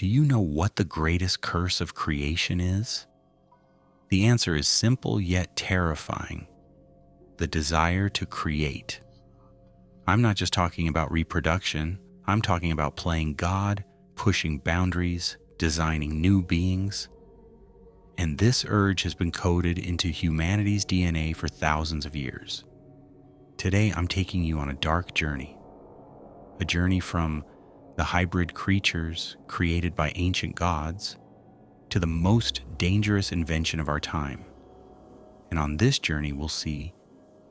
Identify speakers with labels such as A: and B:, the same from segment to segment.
A: Do you know what the greatest curse of creation is? The answer is simple yet terrifying: the desire to create. I'm not just talking about reproduction, I'm talking about playing God, pushing boundaries, designing new beings. And this urge has been coded into humanity's DNA for thousands of years. Today, I'm taking you on a dark journey. A journey from the hybrid creatures created by ancient gods to the most dangerous invention of our time. And on this journey, we'll see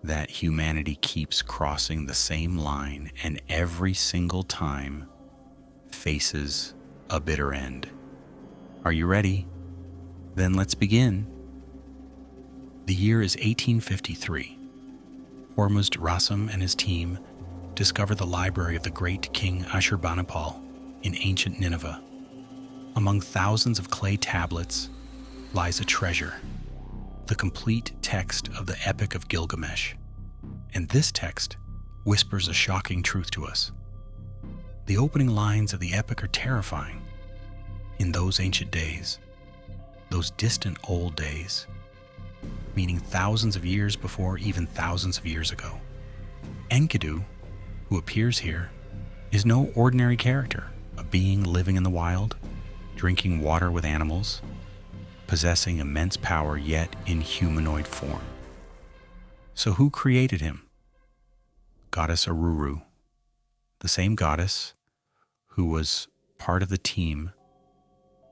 A: that humanity keeps crossing the same line and every single time faces a bitter end. Are you ready? Then let's begin. The year is 1853. Hormuzd-Rassam and his team discover the library of the great king Ashurbanipal in ancient Nineveh. Among thousands of clay tablets lies a treasure, the complete text of the Epic of Gilgamesh. And this text whispers a shocking truth to us. The opening lines of the epic are terrifying. In those ancient days, those distant old days, meaning thousands of years before even thousands of years ago, Enkadu, who appears here, is no ordinary character, a being living in the wild, drinking water with animals, possessing immense power yet in humanoid form. So who created him? Goddess Aruru, the same goddess who was part of the team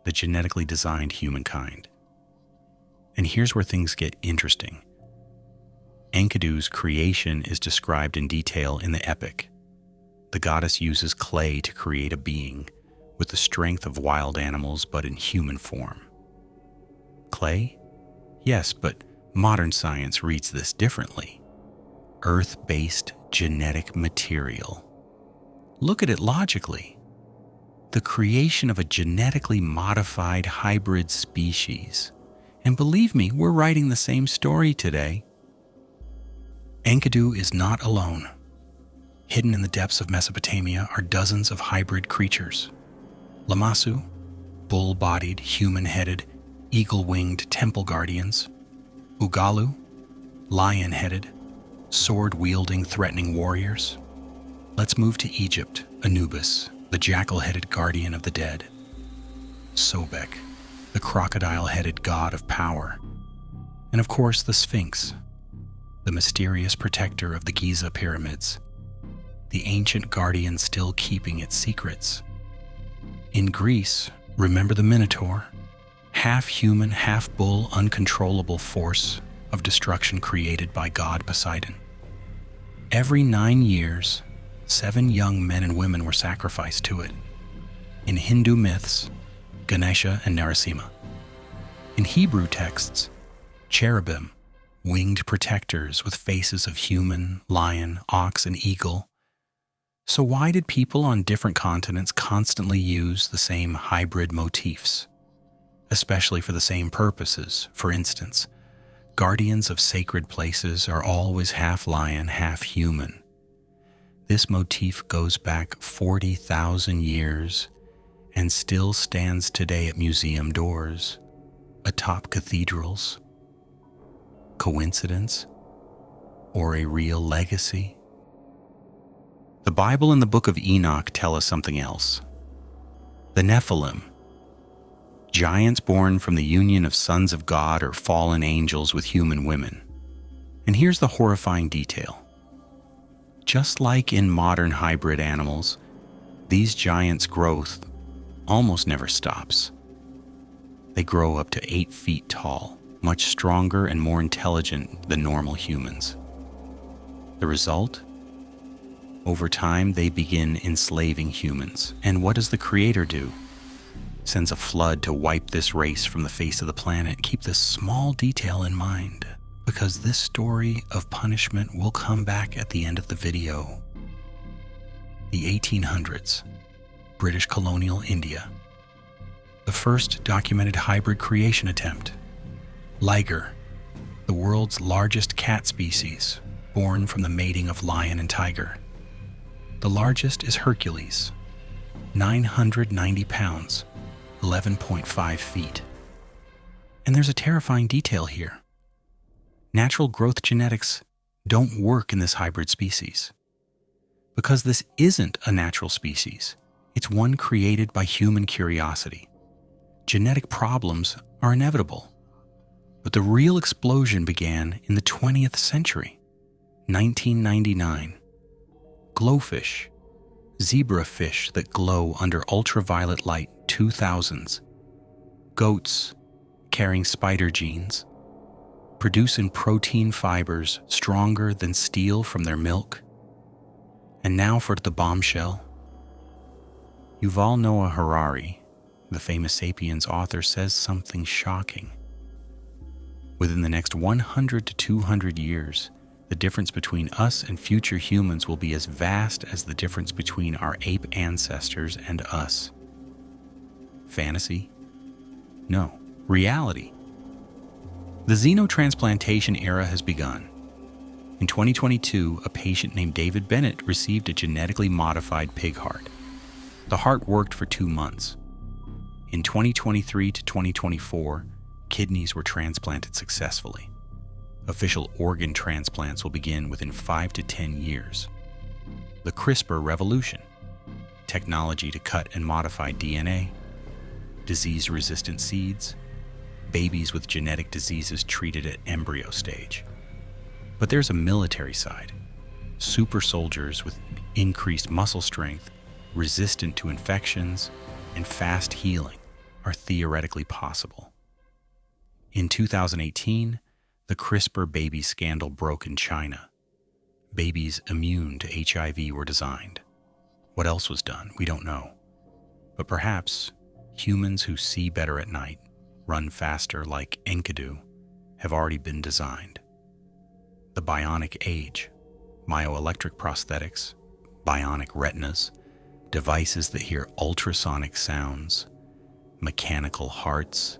A: that genetically designed humankind. And here's where things get interesting. Enkadu's creation is described in detail in the epic. The goddess uses clay to create a being with the strength of wild animals but in human form. Clay? Yes, but modern science reads this differently. Earth-based genetic material. Look at it logically. The creation of a genetically modified hybrid species. And believe me, we're writing the same story today. Enkadu is not alone. Hidden in the depths of Mesopotamia are dozens of hybrid creatures. Lamassu, bull-bodied, human-headed, eagle-winged temple guardians. Ugalu, lion-headed, sword-wielding, threatening warriors. Let's move to Egypt, Anubis, the jackal-headed guardian of the dead. Sobek, the crocodile-headed god of power. And of course, the Sphinx, the mysterious protector of the Giza pyramids, the ancient guardian still keeping its secrets. In Greece, remember the Minotaur? Half-human, half-bull, uncontrollable force of destruction created by god Poseidon. Every 9 years, 7 young men and women were sacrificed to it. In Hindu myths, Ganesha and Narasimha. In Hebrew texts, cherubim, winged protectors with faces of human, lion, ox, and eagle. So why did people on different continents constantly use the same hybrid motifs? Especially for the same purposes. For instance, guardians of sacred places are always half lion, half human. This motif goes back 40,000 years and still stands today at museum doors, atop cathedrals. Coincidence? Or a real legacy? The Bible and the Book of Enoch tell us something else. The Nephilim, giants born from the union of sons of God or fallen angels with human women. And here's the horrifying detail. Just like in modern hybrid animals, these giants' growth almost never stops. They grow up to 8 feet tall, much stronger and more intelligent than normal humans. The result? Over time, they begin enslaving humans. And what does the Creator do? Sends a flood to wipe this race from the face of the planet. Keep this small detail in mind, because this story of punishment will come back at the end of the video. The 1800s, British colonial India. The first documented hybrid creation attempt. Liger, the world's largest cat species, born from the mating of lion and tiger. The largest is Hercules, 990 pounds, 11.5 feet. And there's a terrifying detail here. Natural growth genetics don't work in this hybrid species. Because this isn't a natural species, it's one created by human curiosity. Genetic problems are inevitable. But the real explosion began in the 20th century, 1999. Glowfish, zebrafish that glow under ultraviolet light 2000s, goats carrying spider genes, producing protein fibers stronger than steel from their milk. And now for the bombshell. Yuval Noah Harari, the famous Sapiens author, says something shocking. Within the next 100 to 200 years, the difference between us and future humans will be as vast as the difference between our ape ancestors and us. Fantasy? No, reality. The xenotransplantation era has begun. In 2022, a patient named David Bennett received a genetically modified pig heart. The heart worked for 2 months. In 2023 to 2024, kidneys were transplanted successfully. Official organ transplants will begin within 5 to 10 years. The CRISPR revolution, technology to cut and modify DNA, disease-resistant seeds, babies with genetic diseases treated at embryo stage. But there's a military side. Super soldiers with increased muscle strength, resistant to infections, and fast healing are theoretically possible. In 2018, the CRISPR baby scandal broke in China. Babies immune to HIV were designed. What else was done? We don't know. But perhaps humans who see better at night, run faster like Enkadu, have already been designed. The Bionic age, myoelectric prosthetics, bionic retinas, devices that hear ultrasonic sounds, mechanical hearts,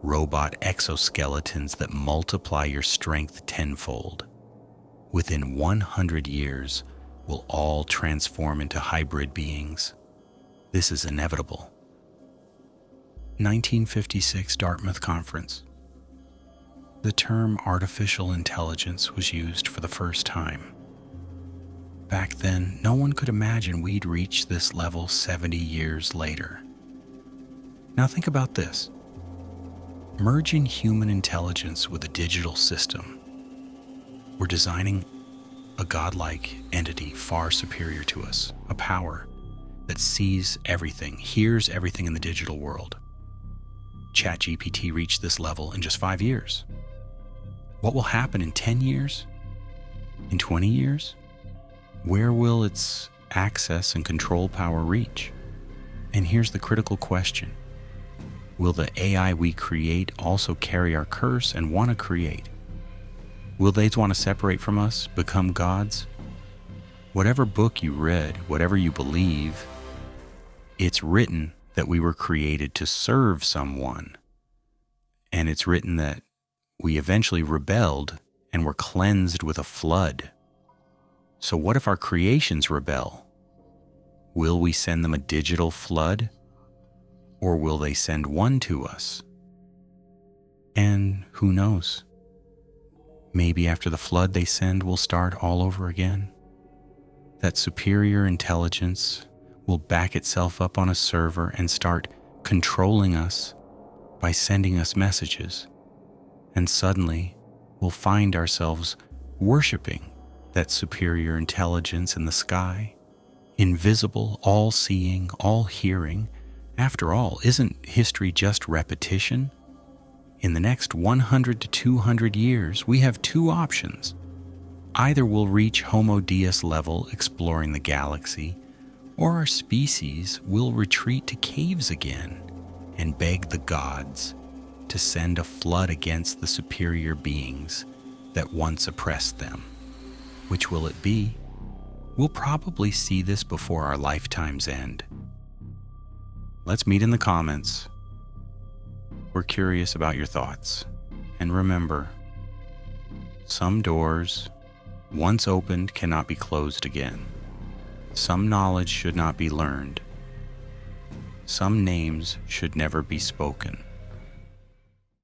A: robot exoskeletons that multiply your strength tenfold. Within 100 years, we'll all transform into hybrid beings. This is inevitable. 1956 Dartmouth Conference. The term artificial intelligence was used for the first time. Back then, no one could imagine we'd reach this level 70 years later. Now think about this. Merging human intelligence with a digital system. We're designing a godlike entity far superior to us, a power that sees everything, hears everything in the digital world. ChatGPT reached this level in just 5 years. What will happen in 10 years? In 20 years? Where will its access and control power reach? And here's the critical question. Will the AI we create also carry our curse and want to create? Will they want to separate from us, become gods? Whatever book you read, whatever you believe, it's written that we were created to serve someone. And it's written that we eventually rebelled and were cleansed with a flood. So what if our creations rebel? Will we send them a digital flood? Or will they send one to us? And who knows? Maybe after the flood they send will start all over again. That superior intelligence will back itself up on a server and start controlling us by sending us messages. And suddenly we'll find ourselves worshiping that superior intelligence in the sky, invisible, all-seeing, all-hearing. After all, isn't history just repetition? In the next 100 to 200 years, we have two options. Either we'll reach Homo Deus level exploring the galaxy, or our species will retreat to caves again and beg the gods to send a flood against the superior beings that once oppressed them. Which will it be? We'll probably see this before our lifetime's end. Let's meet in the comments. We're curious about your thoughts. And remember, some doors, once opened, cannot be closed again. Some knowledge should not be learned. some names should never be spoken.